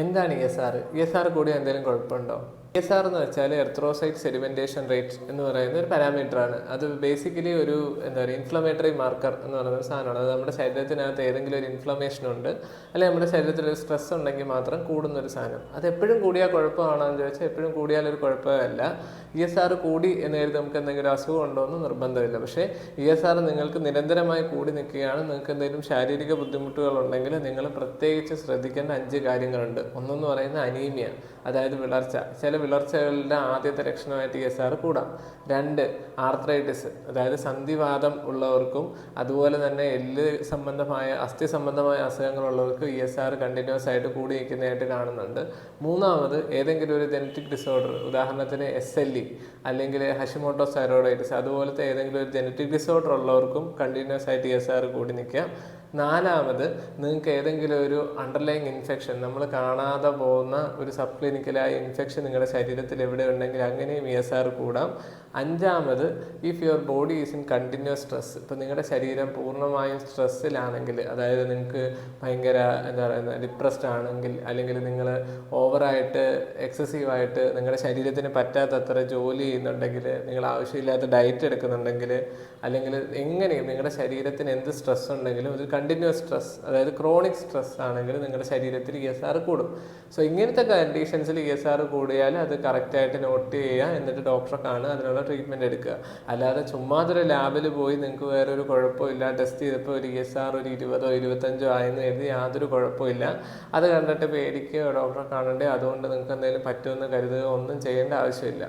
എന്താണ് ESR? ESR കൂടി എന്തെങ്കിലും കുഴപ്പമുണ്ടോ? ESR എന്ന് വെച്ചാൽ എർത്രോസൈറ്റ് സെഡിമെന്റേഷൻ റേറ്റ് എന്ന് പറയുന്ന ഒരു പാരാമീറ്റർ ആണ്. അത് ബേസിക്കലി ഒരു എന്താ പറയുക ഇൻഫ്ലമേറ്ററി മാർക്കർ എന്ന് പറയുന്ന ഒരു സാധനമാണ്. അത് നമ്മുടെ ശരീരത്തിനകത്ത് ഏതെങ്കിലും ഒരു ഇൻഫ്ലമേഷൻ ഉണ്ട്, അല്ലെങ്കിൽ നമ്മുടെ ശരീരത്തിൽ ഒരു സ്ട്രെസ് ഉണ്ടെങ്കിൽ മാത്രം കൂടുന്ന ഒരു സാധനം. അത് എപ്പോഴും കൂടിയാൽ കുഴപ്പമാണോ എന്ന് ചോദിച്ചാൽ എപ്പോഴും കൂടിയാൽ ഒരു കുഴപ്പമല്ല. ESR കൂടി എന്ന് കരുതി നമുക്ക് എന്തെങ്കിലും അസുഖം ഉണ്ടോ എന്ന് നിർബന്ധമില്ല. പക്ഷേ ESR നിങ്ങൾക്ക് നിരന്തരമായി കൂടി നിൽക്കുകയാണ്, നിങ്ങൾക്ക് എന്തെങ്കിലും ശാരീരിക ബുദ്ധിമുട്ടുകൾ ഉണ്ടെങ്കിൽ നിങ്ങൾ പ്രത്യേകിച്ച് ശ്രദ്ധിക്കേണ്ട 5 കാര്യങ്ങളുണ്ട്. ഒന്നെന്ന് പറയുന്നത് അനീമിയ, അതായത് വിളർച്ച. ചില വിളർച്ചകളുടെ ആദ്യത്തെ ലക്ഷണമായിട്ട് ESR കൂടാം. 2 ആർത്രൈറ്റിസ്, അതായത് സന്ധിവാതം ഉള്ളവർക്കും അതുപോലെ തന്നെ എല്ല് സംബന്ധമായ അസ്ഥി സംബന്ധമായ അസുഖങ്ങളുള്ളവർക്ക് ESR കണ്ടിന്യൂസ് ആയിട്ട് കൂടി നിൽക്കുന്നതായിട്ട് കാണുന്നുണ്ട്. 3 ഏതെങ്കിലും ഒരു ജനറ്റിക് ഡിസോർഡർ, ഉദാഹരണത്തിന് SLE അല്ലെങ്കിൽ ഹഷിമോട്ടോസ് തൈറോയിഡൈറ്റിസ്, അതുപോലത്തെ ഏതെങ്കിലും ഒരു ജനറ്റിക് ഡിസോർഡർ ഉള്ളവർക്കും കണ്ടിന്യൂസ് ആയിട്ട് ESR കൂടി നിൽക്കാം. 4 നിങ്ങൾക്ക് ഏതെങ്കിലും ഒരു അണ്ടർലൈങ് ഇൻഫെക്ഷൻ, നമ്മൾ കാണാതെ പോകുന്ന ഒരു സബ് ക്ലിനിക്കലായ ഇൻഫെക്ഷൻ നിങ്ങളുടെ ശരീരത്തിൽ എവിടെ ഉണ്ടെങ്കിൽ അങ്ങനെയും ESR കൂടാം. 5 if your body is in continuous stress. ഇപ്പം നിങ്ങളുടെ ശരീരം പൂർണ്ണമായും സ്ട്രെസ്സിലാണെങ്കിൽ, അതായത് നിങ്ങൾക്ക് ഭയങ്കര എന്താ പറയുന്നത് ഡിപ്രസ്ഡ് ആണെങ്കിൽ, അല്ലെങ്കിൽ നിങ്ങൾ ഓവറായിട്ട് എക്സസീവായിട്ട് നിങ്ങളുടെ ശരീരത്തിന് പറ്റാത്തത്ര ജോലി ചെയ്യുന്നുണ്ടെങ്കിൽ, നിങ്ങൾ ആവശ്യമില്ലാത്ത ഡയറ്റ് എടുക്കുന്നുണ്ടെങ്കിൽ, അല്ലെങ്കിൽ എങ്ങനെയും നിങ്ങളുടെ ശരീരത്തിന് എന്ത് സ്ട്രെസ് ഉണ്ടെങ്കിലും ഒരു കണ്ടിന്യൂസ് സ്ട്രെസ്, അതായത് ക്രോണിക് സ്ട്രെസ് ആണെങ്കിൽ നിങ്ങളുടെ ശരീരത്തിൽ ESR കൂടും. സോ ഇങ്ങനത്തെ കണ്ടീഷൻസിൽ ESR കൂടിയാൽ അത് കറക്റ്റായിട്ട് നോട്ട് ചെയ്യുക, എന്നിട്ട് ഡോക്ടറെ കാണുക, അതിനുള്ള ട്രീറ്റ്മെൻറ്റ് എടുക്കുക. അല്ലാതെ ചുമ്മാതൊരു ലാബിൽ പോയി നിങ്ങൾക്ക് വേറൊരു കുഴപ്പമില്ല, ടെസ്റ്റ് ചെയ്തപ്പോൾ ഒരു ESR ഒരു 20 25 ആയെന്ന് കരുതി യാതൊരു കുഴപ്പമില്ല, അത് കണ്ടിട്ട് പേടിക്കുകയോ ഡോക്ടറെ കാണണ്ടേ അതുകൊണ്ട് നിങ്ങൾക്ക് എന്തെങ്കിലും പറ്റുമെന്ന് കരുതുകയോ ഒന്നും ചെയ്യേണ്ട ആവശ്യമില്ല.